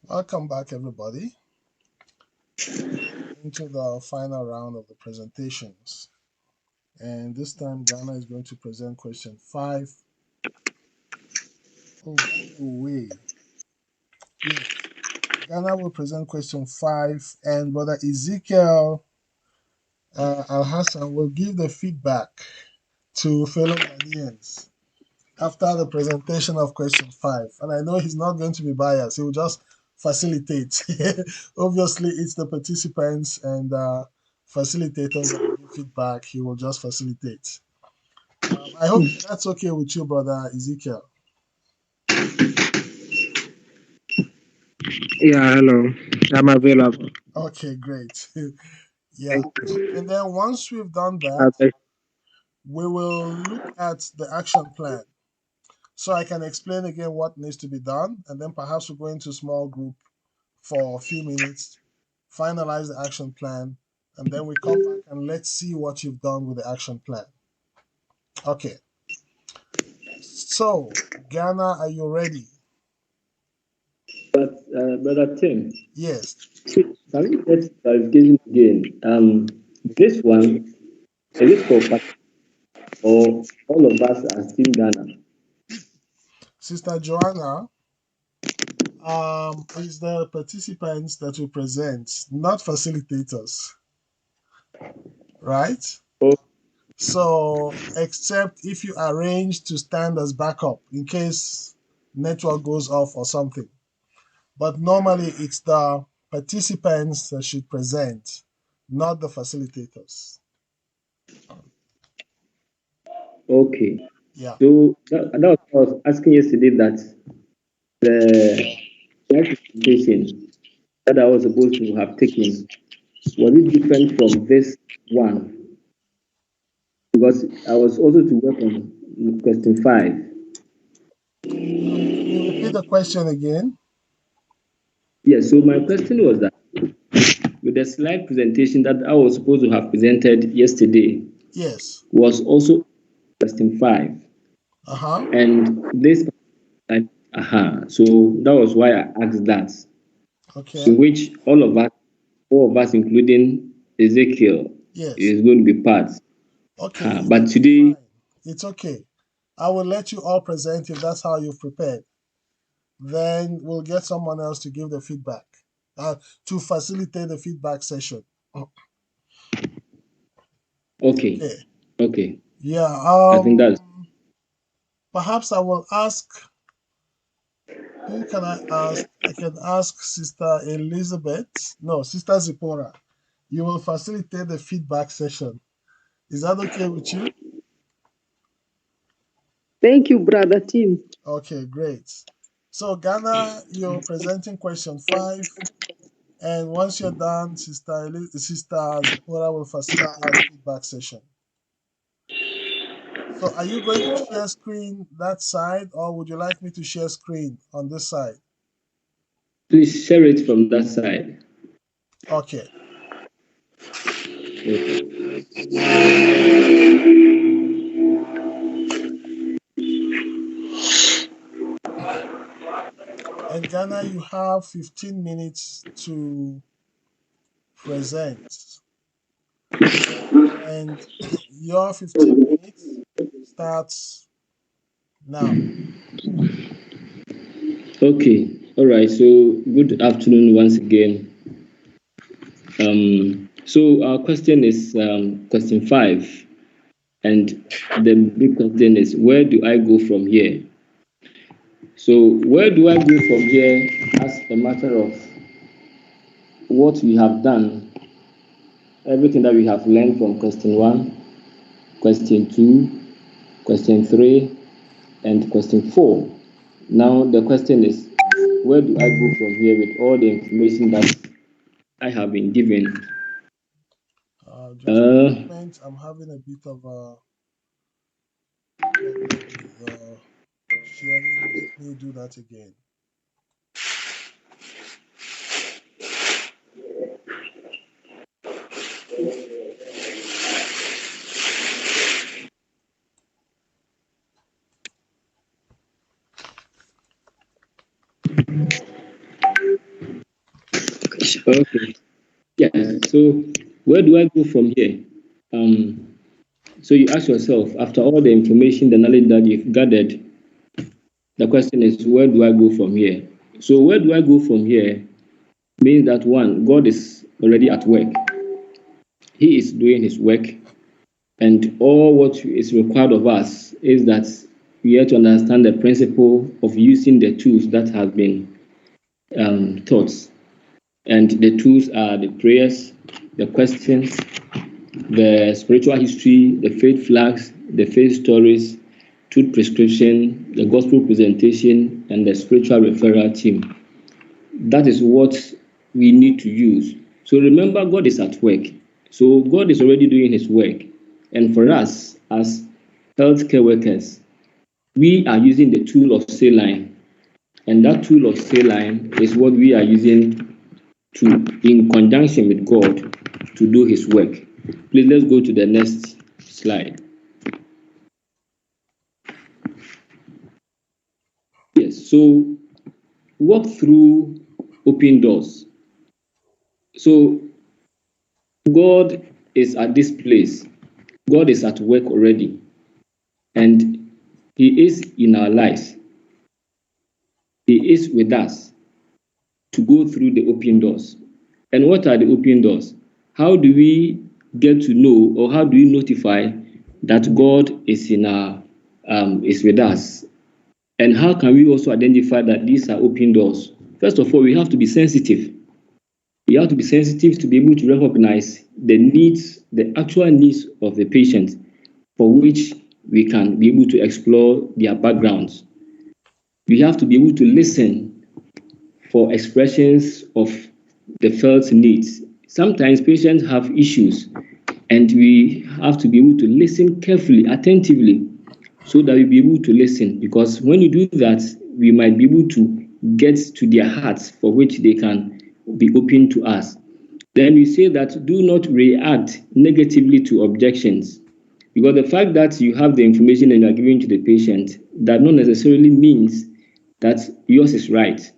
Welcome back, everybody, into the final round of the presentations. And this time, Ghana is going to present question 5. Oh, wait. Yes. Ghana will present question 5, and Brother Ezekiel Al Hassan will give the feedback to fellow Ghanaians after the presentation of question 5. And I know he's not going to be biased, he will just facilitate. Obviously, it's the participants and facilitators that will give feedback, he will just facilitate. I hope that's okay with you, Brother Ezekiel. Yeah, hello. I'm available. Okay, great. Yeah. And then once we've done that, Okay. we will look at the action plan. So I can explain again what needs to be done, and then perhaps we'll go into small group for a few minutes, finalize the action plan, and then we come back and let's see what you've done with the action plan. Okay. So, Ghana, are you ready? But Brother Tim, Yes. can we get clarification again? This one, is it for or all of us are still Ghana? Sister Joanna, is the participants that will present, not facilitators, right? Oh, So, except if you arrange to stand as backup in case network goes off or something. But normally it's the participants that should present, not the facilitators. okay. Yeah. So that was what I was asking yesterday, that the presentation that I was supposed to have taken, was it different from this one? Because I was also to work on question 5. Can you repeat the question again? Yes, so my question was that with the slide presentation that I was supposed to have presented yesterday Yes. was also question 5. Uh-huh. And this, so that was why I asked that, in Okay. which all of us, including Ezekiel, Yes. is going to be part. Okay. But It's today, fine. It's okay. I will let you all present if that's how you've prepared. Then we'll get someone else to give the feedback, to facilitate the feedback session. okay, Okay. okay, Yeah. I think that's Perhaps I will ask. Who can I ask? I can ask Sister Elizabeth. No, Sister Zipporah. You will facilitate the feedback session. Is that okay with you? Thank you, Brother Tim. Okay, great. So, Ghana, you're presenting question 5. And once you're done, Sister Zipporah will facilitate the feedback session. So, are you going to share screen that side, or would you like me to share screen on this side? please share it from that side. Okay. And Ghana, you have 15 minutes to present. And your 15 minutes starts now. Okay, all right. So good afternoon once again. So our question is question 5, and the big question is, where do I go from here? So where do I go from here, as a matter of what we have done, everything that we have learned from question 1, question 2, question 3, and question 4. Now the question is, where do I go from here with all the information that I have been given? Just a moment. I'm having a bit of a problem with sharing. Let me do that again. Okay. Yes. So where do I go from here? So you ask yourself, after all the information, the knowledge that you've gathered, the question is, where do I go from here? So where do I go from here means that one, God is already at work. He is doing his work, and all what is required of us is that we have to understand the principle of using the tools that have been taught. And the tools are the prayers, the questions, the spiritual history, the faith flags, the faith stories, truth prescription, the gospel presentation, and the spiritual referral team. That is what we need to use. So remember, God is at work. So God is already doing his work. And for us as healthcare workers, we are using the tool of saline. And that tool of saline is what we are using to, in conjunction with God, to do his work. Please let's go to the next slide. Yes, so walk through open doors. So God is at this place. God is at work already, and he is in our lives. He is with us to go through the open doors. And what are the open doors? How do we get to know, or how do we notify that God is in our is with us? And how can we also identify that these are open doors? First of all, we have to be sensitive. We have to be sensitive to be able to recognize the needs, the actual needs of the patient, for which we can be able to explore their backgrounds. We have to be able to listen for expressions of the felt needs. Sometimes patients have issues, and we have to be able to listen carefully, attentively, so that we be able to listen. Because when you do that, we might be able to get to their hearts, for which they can be open to us. Then we say that do not react negatively to objections. Because the fact that you have the information and you are giving to the patient, that not necessarily means that yours is right.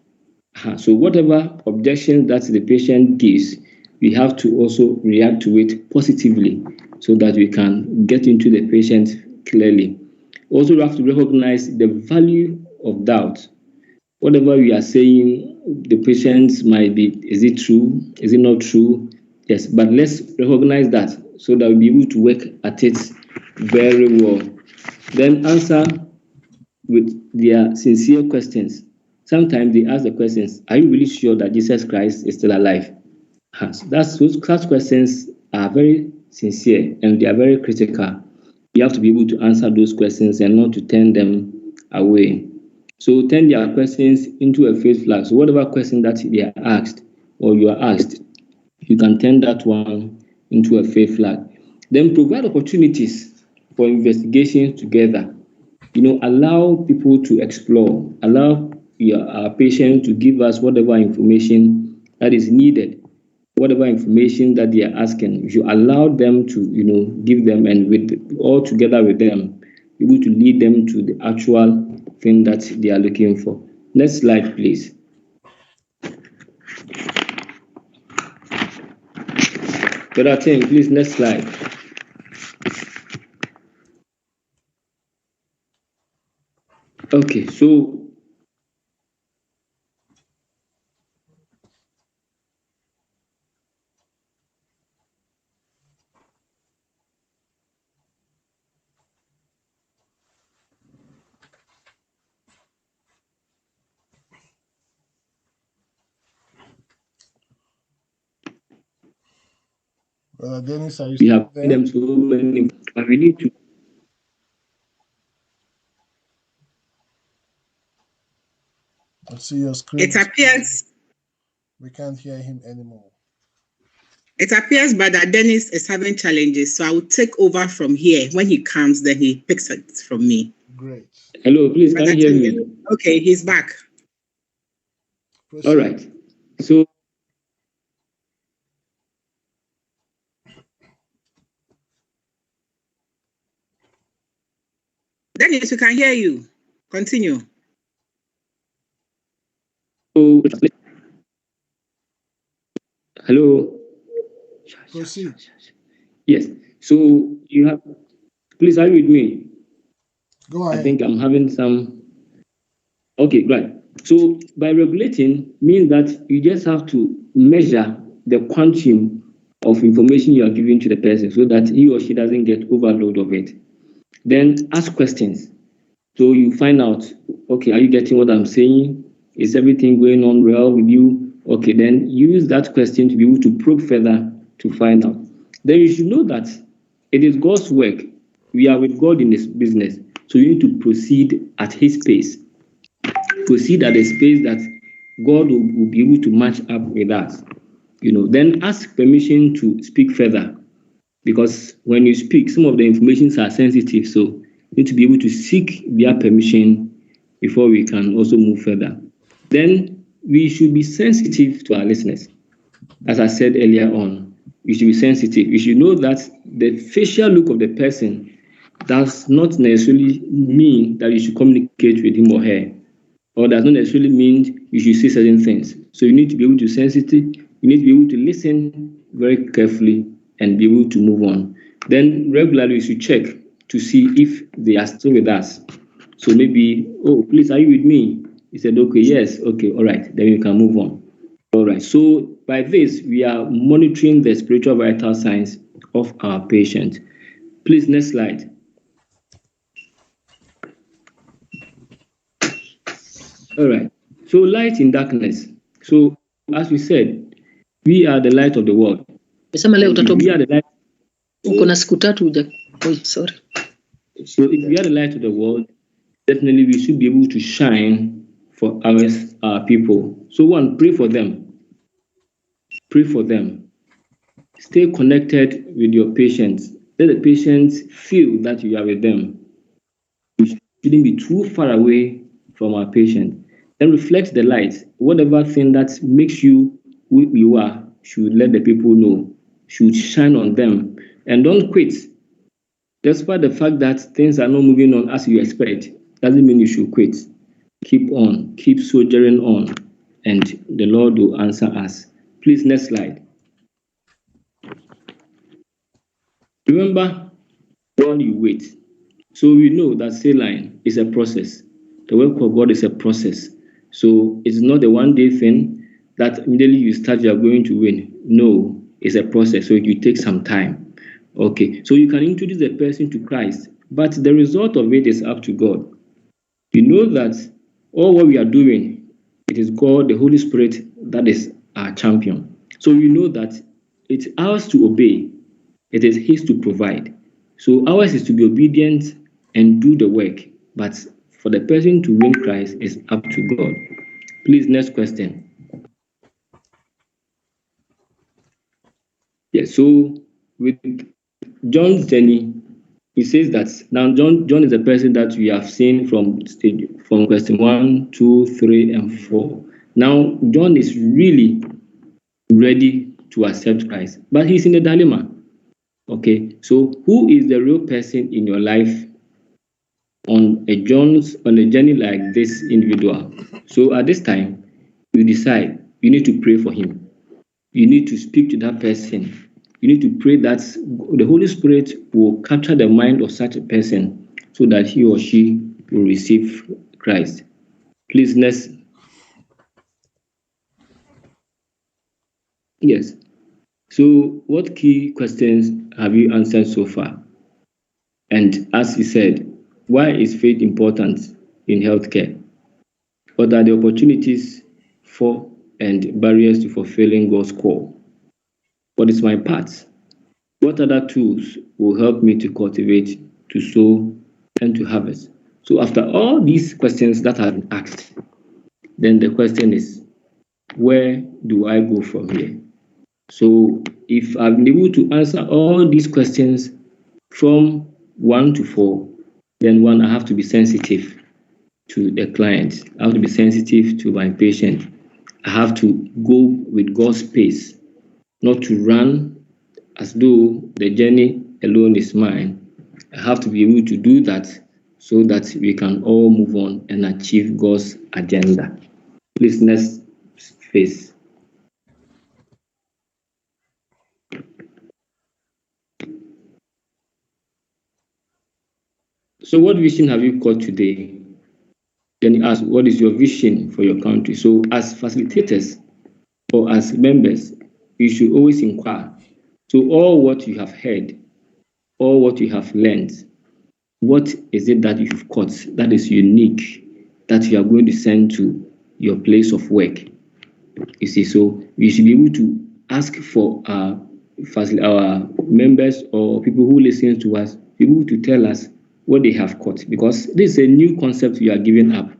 So whatever objection that the patient gives, we have to also react to it positively, so that we can get into the patient clearly. Also, we have to recognize the value of doubt. Whatever we are saying, the patient might be, is it true? Is it not true? Yes, but let's recognize that, so that we'll be able to work at it very well. Then answer with their sincere questions. Sometimes they ask the questions, are you really sure that Jesus Christ is still alive? Such questions are very sincere, and they are very critical. You have to be able to answer those questions and not to turn them away. So turn their questions into a faith flag. So whatever question that they are asked, or you are asked, you can turn that one into a faith flag. Then provide opportunities for investigations together. Allow people to explore, allow our patients to give us whatever information that is needed, whatever information that they are asking. If you allow them to, give them, and with all together with them, able to lead them to the actual thing that they are looking for. Next slide, please. Brother Tim, please, next slide. Okay, so Brother Dennis, are you we still have given there? them so many, but we need to. I see your screen. It appears We can't hear him anymore. Brother Dennis is having challenges, so I will take over from here. When he comes, then he picks it from me. Great. Hello, please, can Brother you hear Tim, me? okay, he's back. Proceed. All right. So Dennis, we can hear you. Continue. Hello. Proceed. Yes. So you have. Please, are you with me? Go I ahead. think I'm having some. Okay, right. So by regulating means that you just have to measure the quantum of information you are giving to the person so that he or she doesn't get overload of it. Then ask questions. So you find out, okay, are you getting what I'm saying? Is everything going on well with you? Okay, then use that question to be able to probe further to find out. Then you should know that it is God's work. We are with God in this business. So you need to proceed at his pace. Proceed at the space that God will be able to match up with us. Then ask permission to speak further. Because when you speak, some of the informations are sensitive. So you need to be able to seek their permission before we can also move further. Then we should be sensitive to our listeners. As I said earlier on, you should be sensitive. You should know that the facial look of the person does not necessarily mean that you should communicate with him or her, or does not necessarily mean you should say certain things. So you need to be able to be sensitive. You need to be able to listen very carefully and be able to move on. Then regularly you should check to see if they are still with us. So maybe, oh, please, are you with me? He said, okay, yes, okay, all right, then you can move on. All right, so by this, we are monitoring the spiritual vital signs of our patient. Please, next slide. All right, so light in darkness. So, as we said, we are the light of the world. Umesema leo If we utatoka are the light, uko na siku tatu sorry. so if we are the light of the world, definitely we should be able to shine for our people. So one, pray for them. Pray for them. Stay connected with your patients. Let the patients feel that you are with them. We shouldn't be too far away from our patient. Then reflect the light. Whatever thing that makes you who you are, should let the people know. Should shine on them. And don't quit. Despite the fact that things are not moving on as you expect, doesn't mean you should quit. Keep on, keep soldiering on, and the Lord will answer us. Please, next slide. Remember, while you wait. So we know that saline is a process. The work of God is a process. So it's not a one-day thing that immediately you start, you are going to win. No, it's a process. So it takes some time. Okay, so you can introduce the person to Christ, but the result of it is up to God. You know that all what we are doing, it is God, the Holy Spirit, that is our champion. So we know that it's ours to obey, it is His to provide. So ours is to be obedient and do the work, but for the person to win Christ is up to God. Please, next question. Yes, so with John's journey, he says that now John is a person that we have seen from question 1, 2, 3, and 4. Now John is really ready to accept Christ, but he's in a dilemma. Okay, so who is the real person in your life on a journey like this individual? So at this time, you decide you need to pray for him. You need to speak to that person. You need to pray that the Holy Spirit will capture the mind of such a person so that he or she will receive Christ. Please, next. Yes. So, what key questions have you answered so far? And as he said, why is faith important in healthcare? What are the opportunities for and barriers to fulfilling God's call? What is my part? What other tools will help me to cultivate, to sow, and to harvest? So, after all these questions that have been asked, then the question is, where do I go from here? So, if I've been able to answer all these questions from 1 to 4, then one, I have to be sensitive to the client. I have to be sensitive to my patient. I have to go with God's pace, not to run as though the journey alone is mine. I have to be able to do that so that we can all move on and achieve God's agenda. Please, next phase. So what vision have you got today? Then you ask, what is your vision for your country? So as facilitators or as members, you should always inquire. So all what you have heard, all what you have learned, what is it that you've caught that is unique that you are going to send to your place of work? You see, so we should be able to ask for our members or people who listen to us, be able to tell us what they have caught, because this is a new concept we are giving up.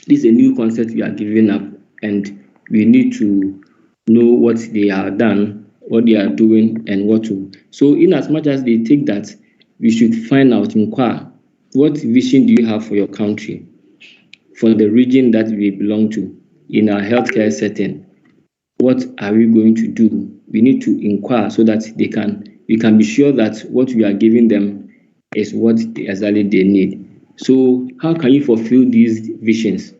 This is a new concept we are giving up, and we need to know what they have done, what they are doing, and what to. So, in as much as they take that, we should find out, inquire, what vision do you have for your country, for the region that we belong to, in our healthcare setting? What are we going to do? We need to inquire so that we can be sure that what we are giving them is what exactly they need. So how can you fulfill these visions?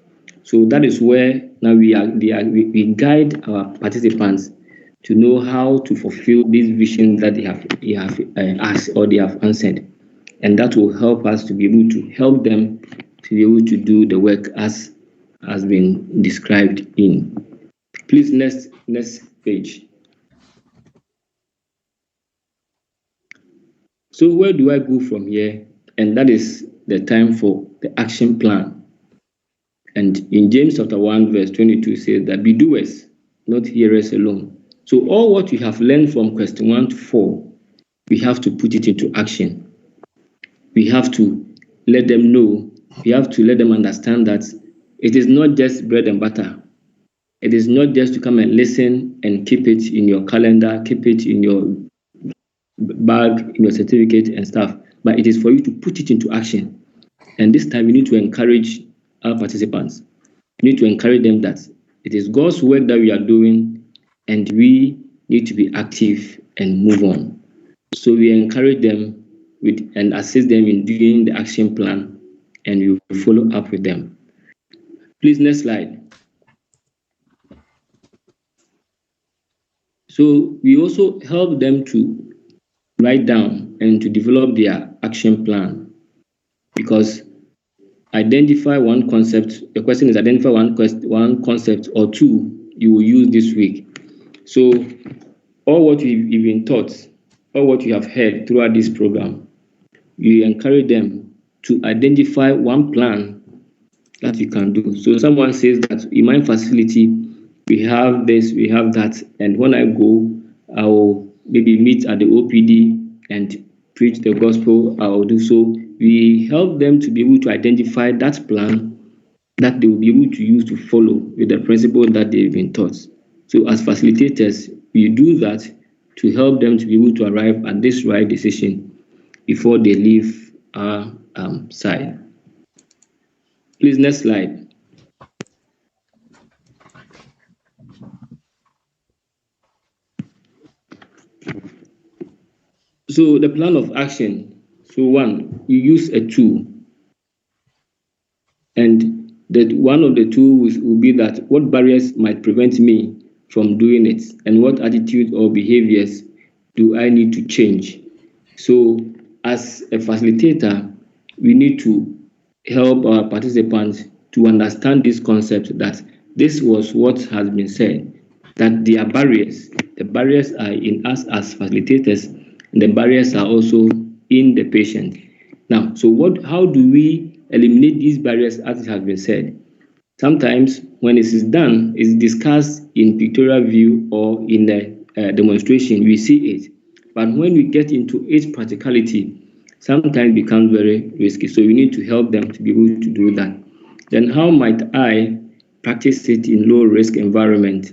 So that is where now we guide our participants to know how to fulfill these visions that they have asked or they have answered, and that will help us to be able to help them to be able to do the work as has been described in. Please, next page. So where do I go from here? And that is the time for the action plan. And in James chapter 1 verse 22 says that be doers, not hearers alone. So all what you have learned from question 1 to 4, we have to put it into action. We have to let them know, we have to let them understand that it is not just bread and butter. It is not just to come and listen and keep it in your calendar, keep it in your bag, in your certificate and stuff, but it is for you to put it into action. And this time we need to encourage our participants. We need to encourage them that it is God's work that we are doing, and we need to be active and move on. So we encourage them and assist them in doing the action plan, and we will follow up with them. Please, next slide. So we also help them to write down and to develop their action plan, because identify one concept. The question is identify one concept or two you will use this week. So all what you've been taught, all what you have heard throughout this program, you encourage them to identify one plan that you can do. So someone says that in my facility, we have this, we have that, and when I go, I will maybe meet at the OPD and preach the gospel. I will do so. We help them to be able to identify that plan that they will be able to use to follow with the principle that they've been taught. So as facilitators, we do that to help them to be able to arrive at this right decision before they leave our side. Please, next slide. So the plan of action. So one, you use a tool, and that one of the tools will be that what barriers might prevent me from doing it, and what attitude or behaviors do I need to change. So as a facilitator, we need to help our participants to understand this concept, that this was what has been said, that there are barriers. The barriers are in us as facilitators, and the barriers are also in the patient. Now, so how do we eliminate these barriers as it has been said? Sometimes when it is done, it's discussed in pictorial view or in the demonstration, we see it. But when we get into its practicality, sometimes it becomes very risky. So we need to help them to be able to do that. Then how might I practice it in low risk environment?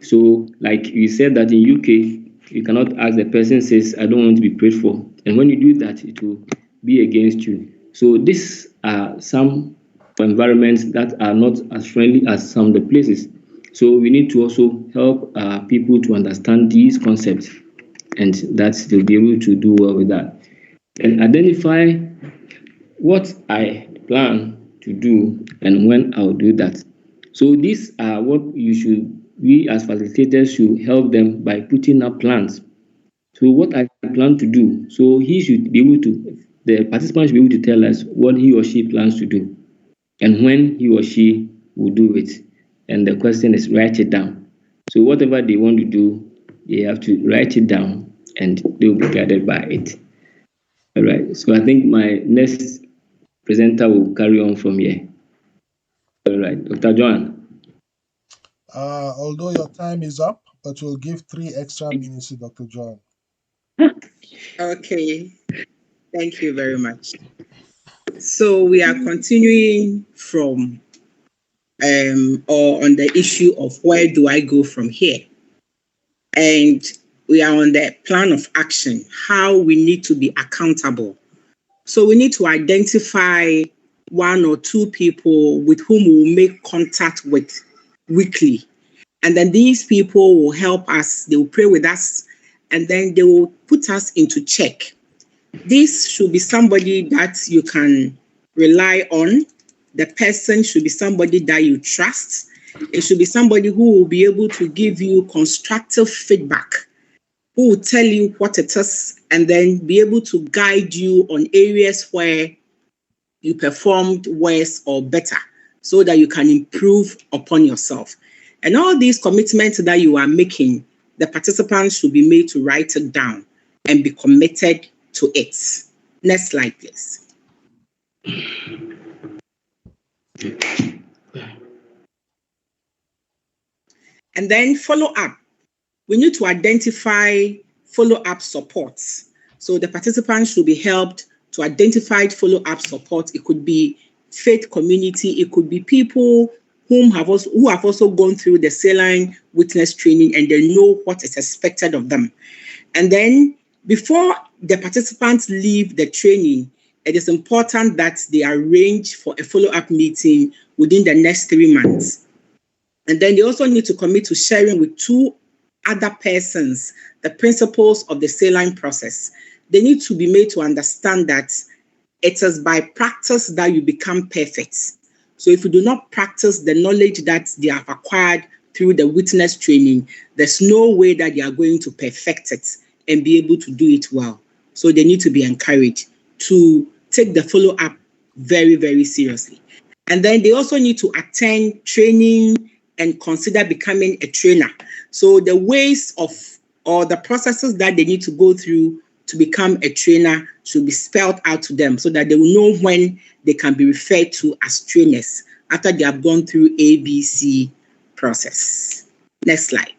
So like you said that in UK, you cannot ask the person says, I don't want to be prayed for. And when you do that, it will be against you. So these are some environments that are not as friendly as some of the places. So we need to also help people to understand these concepts, and that they'll be able to do well with that. And identify what I plan to do and when I'll do that. So these are what we as facilitators should help them by putting up plans. So what I plan to do, so he should be able to, the participant should be able to tell us what he or she plans to do and when he or she will do it. And the question is write it down. So whatever they want to do, they have to write it down and they will be guided by it. All right. So I think my next presenter will carry on from here. All right, Dr. Joan. Although your time is up, but we'll give 3 extra minutes to Dr. John. Okay. Thank you very much. So we are continuing from or on the issue of where do I go from here? And we are on the plan of action, how we need to be accountable. So we need to identify 1 or 2 people with whom we will make contact with weekly. And then these people will help us, they will pray with us, and then they will put us into check. This should be somebody that you can rely on. The person should be somebody that you trust. It should be somebody who will be able to give you constructive feedback, who will tell you what it is, and then be able to guide you on areas where you performed worse or better so that you can improve upon yourself. And all these commitments that you are making, the participants should be made to write it down and be committed to it. Next slide, please. And then follow up. We need to identify follow-up supports. So the participants should be helped to identify follow-up support. It could be faith community. It could be people who have also gone through the saline witness training and they know what is expected of them. And then before the participants leave the training, it is important that they arrange for a follow-up meeting within the next 3 months. And then they also need to commit to sharing with 2 other persons the principles of the saline process. They need to be made to understand that it is by practice that you become perfect. So if you do not practice the knowledge that they have acquired through the witness training, there's no way that they are going to perfect it and be able to do it well. So they need to be encouraged to take the follow-up very, very seriously. And then they also need to attend training and consider becoming a trainer. So the ways of or the processes that they need to go through to become a trainer should be spelled out to them so that they will know when they can be referred to as trainers after they have gone through ABC process. Next slide.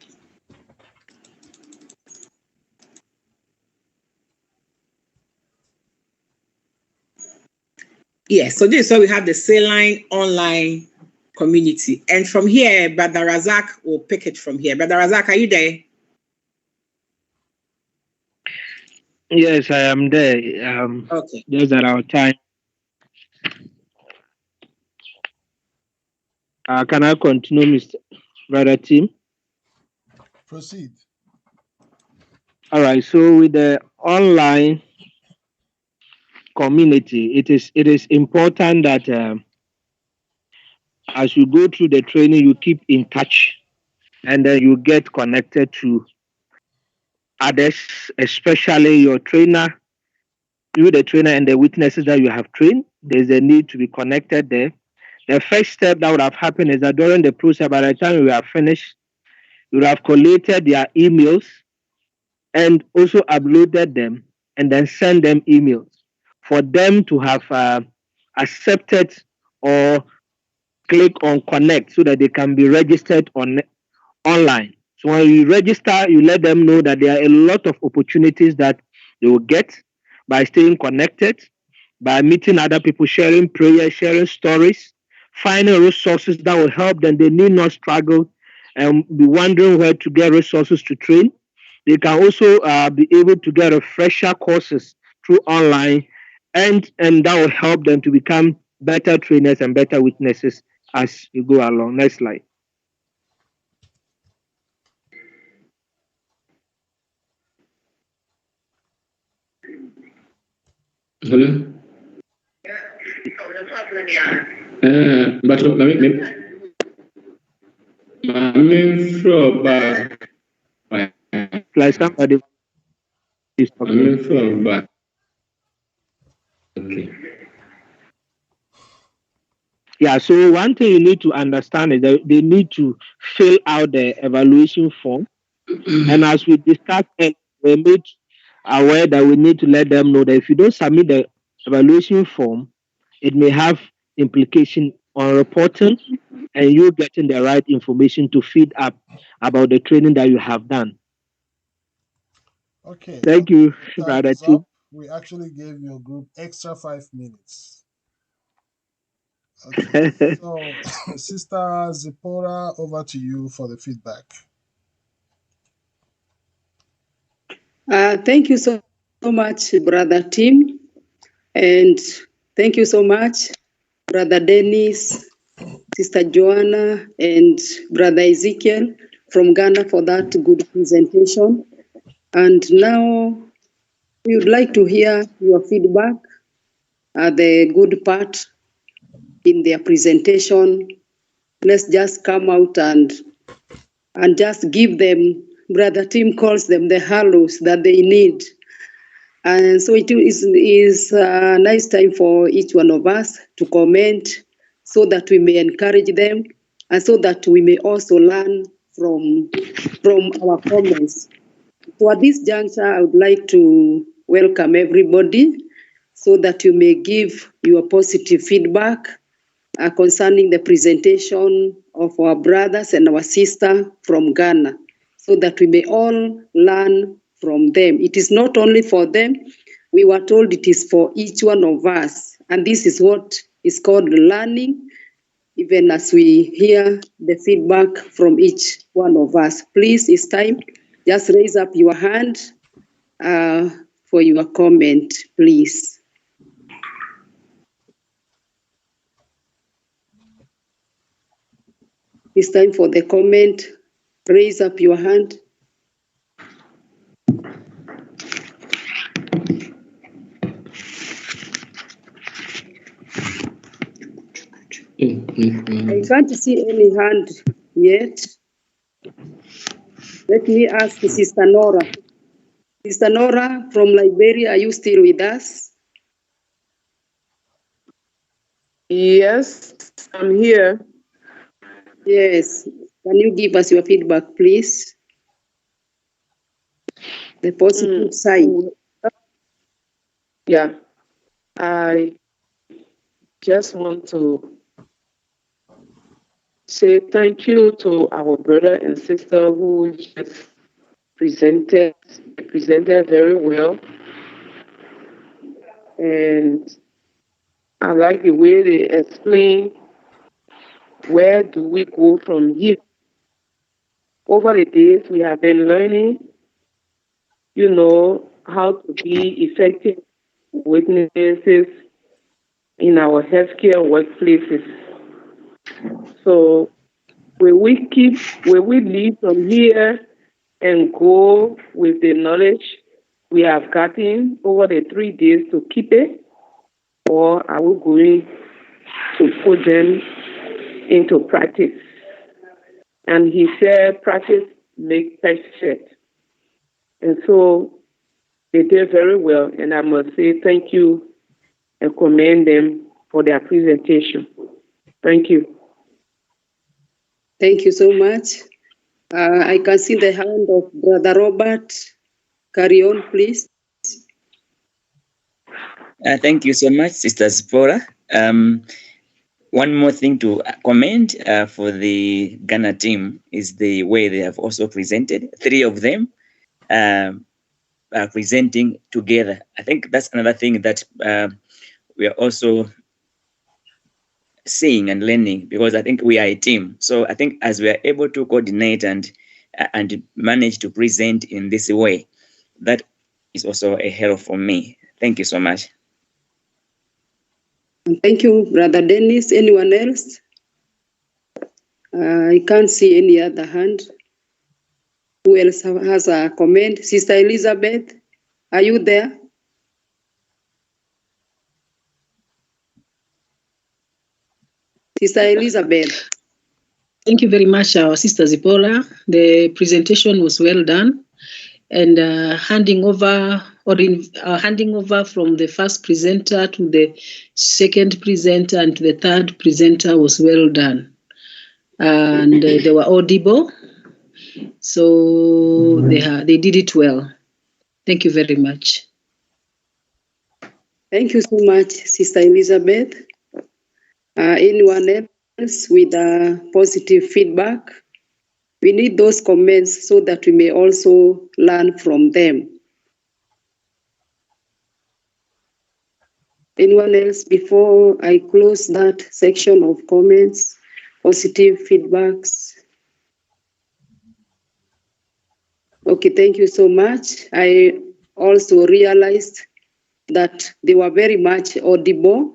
Yes, so this is where we have the saline online community. And from here, Brother Razak will pick it from here. Brother Razak, are you there? Yes, I am there. Okay. Just at our time. Can I continue, Mr. Brother Tim? Proceed. All right. So with the online community, it is important that as you go through the training, you keep in touch, and then you get connected to others, especially your trainer, the trainer and the witnesses that you have trained. There's a need to be connected there. The first step that would have happened is that during the process, by the time we are finished, you would have collated their emails and also uploaded them and then send them emails for them to have accepted or click on connect so that they can be registered online. So when you register, you let them know that there are a lot of opportunities that they will get by staying connected, by meeting other people, sharing prayers, sharing stories, finding resources that will help them. They need not struggle and be wondering where to get resources to train. They can also be able to get refresher courses through online, and that will help them to become better trainers and better witnesses as you go along. Next slide. Hello? But Like somebody is talking. Okay. Yeah, so one thing you need to understand is that they need to fill out the evaluation form. And as we discussed, we made aware that we need to let them know that if you don't submit the evaluation form, it may have implication on reporting and you getting the right information to feed up about the training that you have done. Okay. Thank you, Time Brother is T. up. We actually gave your group extra 5 minutes. Okay. So, Sister Zipporah, over to you for the feedback. Thank you so much, Brother Tim. And thank you so much, Brother Dennis, Sister Joanna, and Brother Ezekiel from Ghana for that good presentation. And now we would like to hear your feedback, the good part in their presentation. Let's just come out and just give them, Brother Tim calls them the halos that they need. And so it is a nice time for each one of us to comment so that we may encourage them and so that we may also learn from our comments. So at this juncture, I would like to welcome everybody so that you may give your positive feedback concerning the presentation of our brothers and our sister from Ghana, so that we may all learn from them. It is not only for them. We were told it is for each one of us. And this is what is called learning, even as we hear the feedback from each one of us. Please, it's time. Just raise up your hand for your comment, please. It's time for the comment. Raise up your hand. I can't see any hand yet. Let me ask Sister Nora. Sister Nora from Liberia, are you still with us? Yes, I'm here. Yes. Can you give us your feedback, please? The positive side. Yeah. I just want to say thank you to our brother and sister who just presented very well. And I like the way they explain where do we go from here. Over the days, we have been learning, how to be effective witnesses in our healthcare workplaces. So will we leave from here and go with the knowledge we have gotten over the 3 days to keep it? Or are we going to put them into practice? And he said, practice makes perfect. And so they did very well. And I must say thank you and commend them for their presentation. Thank you. Thank you so much. I can see the hand of Brother Robert. Carry on, please. Thank you so much, Sister Zipporah. One more thing to comment for the Ghana team is the way they have also presented. 3 of them are presenting together. I think that's another thing that we are also seeing and learning, because I think we are a team. So I think as we are able to coordinate and manage to present in this way, that is also a help for me. Thank you so much. Thank you, Brother Dennis. Anyone else? I can't see any other hand. Who else has a comment? Sister Elizabeth, are you there? Sister Elizabeth. Thank you very much, our Sister Zipporah. The presentation was well done. And handing over or in handing over from the first presenter to the second presenter and to the third presenter was well done. And they were audible. So they did it well. Thank you very much. Thank you so much, Sister Elizabeth. Anyone else with positive feedback? We need those comments so that we may also learn from them. Anyone else before I close that section of comments, positive feedbacks? Okay, thank you so much. I also realized that they were very much audible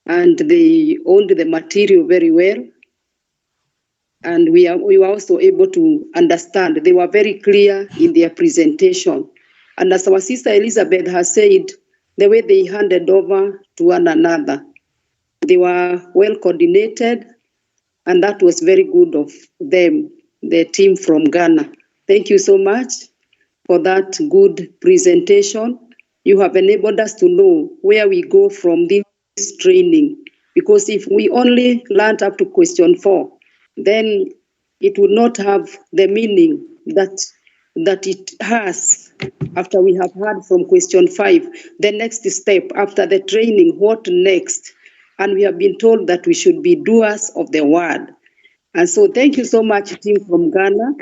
and they owned the material very well. And we were also able to understand. They were very clear in their presentation. And as our sister Elizabeth has said, the way they handed over to one another, they were well coordinated, and that was very good of them, the team from Ghana. Thank you so much for that good presentation. You have enabled us to know where we go from this training, because if we only learned up to question 4, then it would not have the meaning that it has after we have heard from question 5. The next step after the training, what next? And we have been told that we should be doers of the word. And so thank you so much, team from Ghana.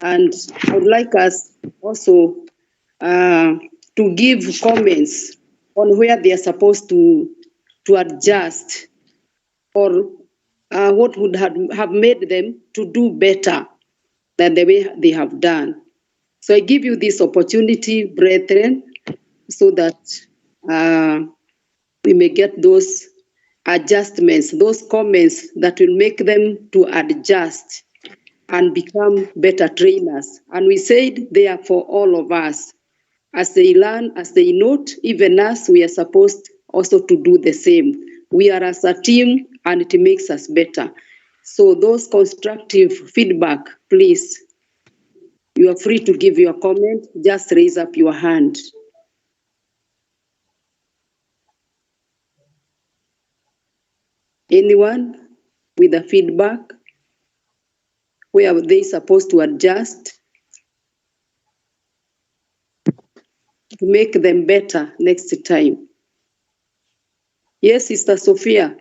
And I would like us also to give comments on where they are supposed to adjust, or what would have made them to do better than the way they have done. So I give you this opportunity, brethren, so that we may get those adjustments, those comments that will make them to adjust and become better trainers. And we said they are for all of us. As they learn, as they note, even us, we are supposed also to do the same. We are as a team, and it makes us better. So those constructive feedback, please, you are free to give your comment. Just raise up your hand. Anyone with a feedback? Where are they supposed to adjust to make them better next time? Yes, Sister Sophia.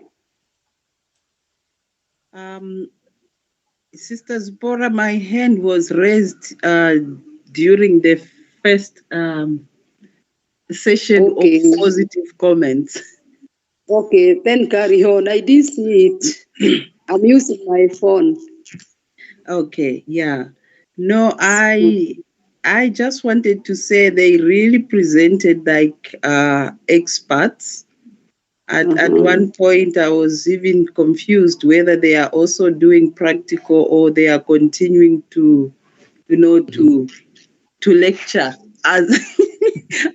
Sister Zipporah, my hand was raised during the first session of positive comments. Okay, then carry on. I did see it. I'm using my phone. Okay, yeah. No, I just wanted to say they really presented like experts. At one point, I was even confused whether they are also doing practical or they are continuing to, to lecture as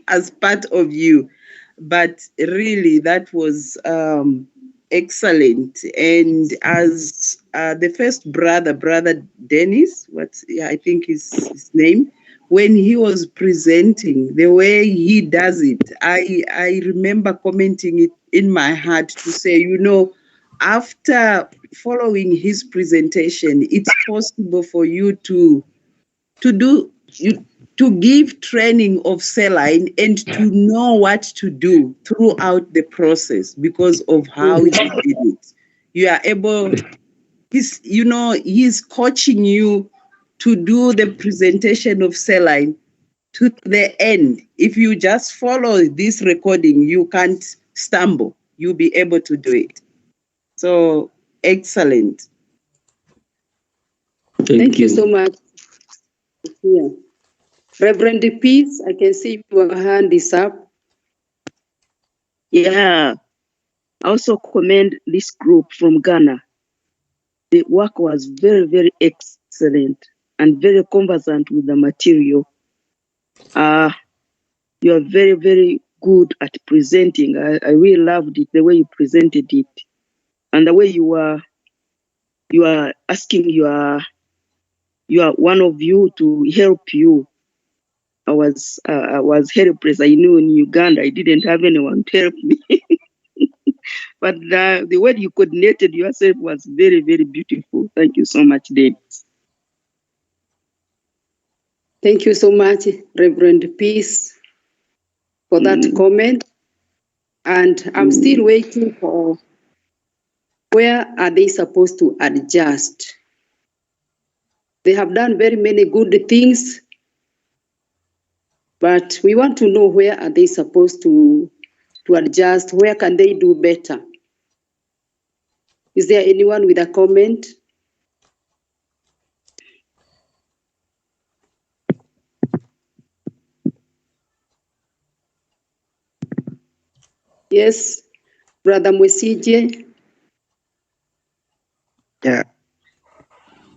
as part of you. But really, that was excellent. And as the first brother Dennis, I think is his name, when he was presenting, the way he does it, I remember commenting it in my heart to say, after following his presentation, it's possible for you to give training of saline and to know what to do throughout the process because of how he did it. You are able, he's coaching you to do the presentation of saline to the end. If you just follow this recording, you can't stumble. You'll be able to do it. So, excellent. Thank you so much. Yeah. Reverend Peace, I can see your hand is up. Yeah. I also commend this group from Ghana. The work was very, very excellent and very conversant with the material. You are very, very good at presenting. I really loved it, the way you presented it. And the way you are asking you are one of you to help you. was helpless. I knew in Uganda I didn't have anyone to help me. But the way you coordinated yourself was very, very beautiful. Thank you so much, Dennis. Thank you so much, Reverend Peace, for that comment. And I'm still waiting for where are they supposed to adjust. They have done very many good things, but we want to know where are they supposed to adjust, where can they do better. Is there anyone with a comment? Yes, Brother Mwesije. Yeah.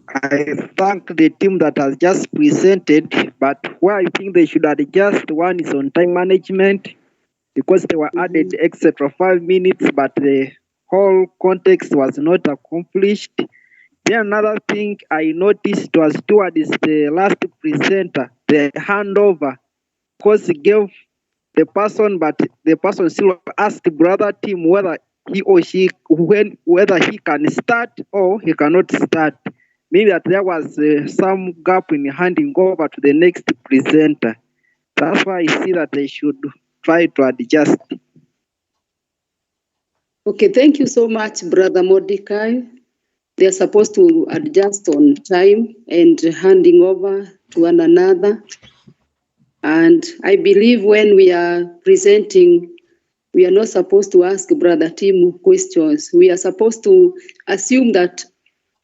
I thank the team that has just presented, but where I think they should adjust one is on time management, because they were added extra 5 minutes, but the whole context was not accomplished. Then another thing I noticed was towards the last presenter, the handover, because he gave the person, but the person still asked brother Tim whether he or she, whether he can start or he cannot start. Meaning that there was some gap in handing over to the next presenter. That's why I see that they should try to adjust. Okay, thank you so much, Brother Mordecai. They're supposed to adjust on time and handing over to one another. And I believe when we are presenting, we are not supposed to ask Brother Tim questions. We are supposed to assume that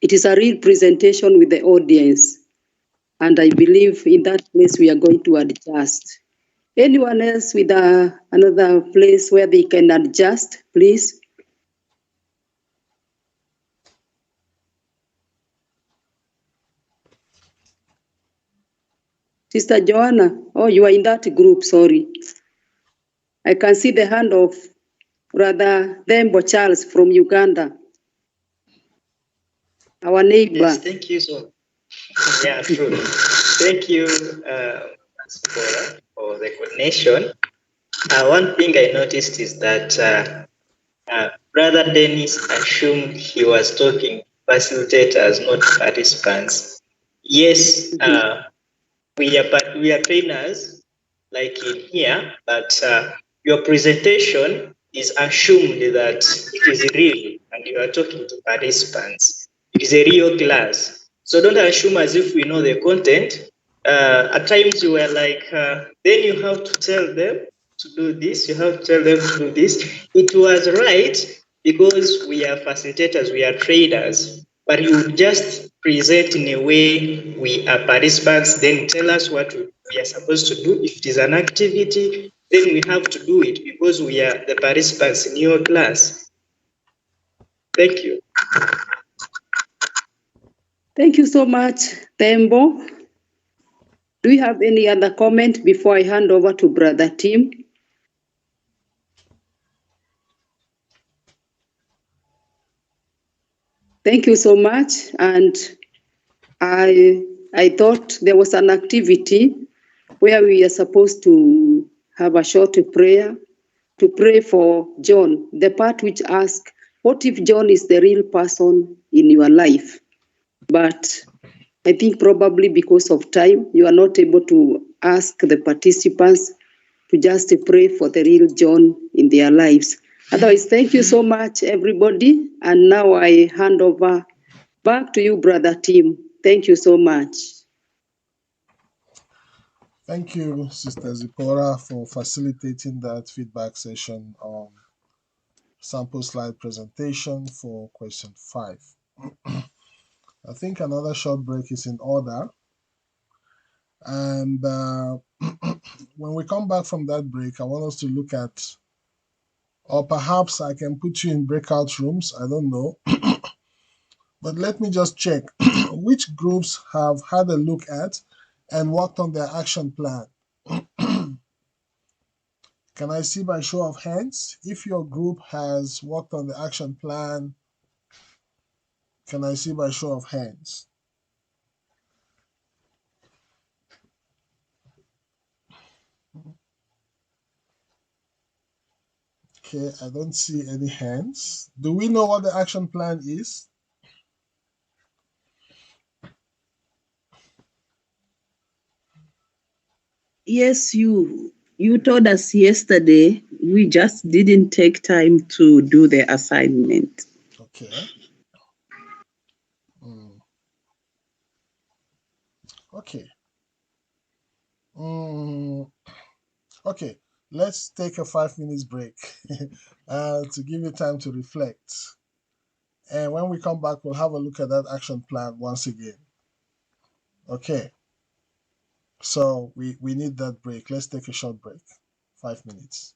it is a real presentation with the audience. And I believe in that place we are going to adjust. Anyone else with another place where they can adjust, please? Sister Joanna, oh, you are in that group, sorry. I can see the hand of Brother Dembo Charles from Uganda, our neighbor. Yes, thank you so much. Yeah, true. Thank you, for the coordination. One thing I noticed is that Brother Dennis assumed he was talking facilitators, not participants. Yes, we are trainers, like in here, but your presentation is assumed that it is real and you are talking to participants. It is a real class. So don't assume as if we know the content. At times you were like, then you have to tell them to do this, you have to tell them to do this. It was right because we are facilitators, we are traders, but you just present in a way we are participants, then tell us what we are supposed to do. If it is an activity, then we have to do it because we are the participants in your class. Thank you. Thank you so much, Tembo. Do you have any other comment before I hand over to Brother Tim? Thank you so much. And I thought there was an activity where we are supposed to have a short prayer to pray for John, the part which asks, what if John is the real person in your life? But I think probably because of time, you are not able to ask the participants to just pray for the real John in their lives. Otherwise, thank you so much, everybody. And now I hand over back to you, Brother Tim. Thank you so much. Thank you, Sister Zipporah, for facilitating that feedback session on sample slide presentation for question 5. I think another short break is in order. And when we come back from that break, I want us to look at, or perhaps I can put you in breakout rooms, I don't know. But let me just check which groups have had a look at and worked on their action plan. Can I see by show of hands if your group has worked on the action plan? Can I see by show of hands? Okay, I don't see any hands. Do we know what the action plan is? Yes, you told us yesterday. We just didn't take time to do the assignment. Okay. Okay. Okay, let's take a 5 minutes break to give you time to reflect. And when we come back, we'll have a look at that action plan once again. Okay. So we need that break. Let's take a short break. 5 minutes.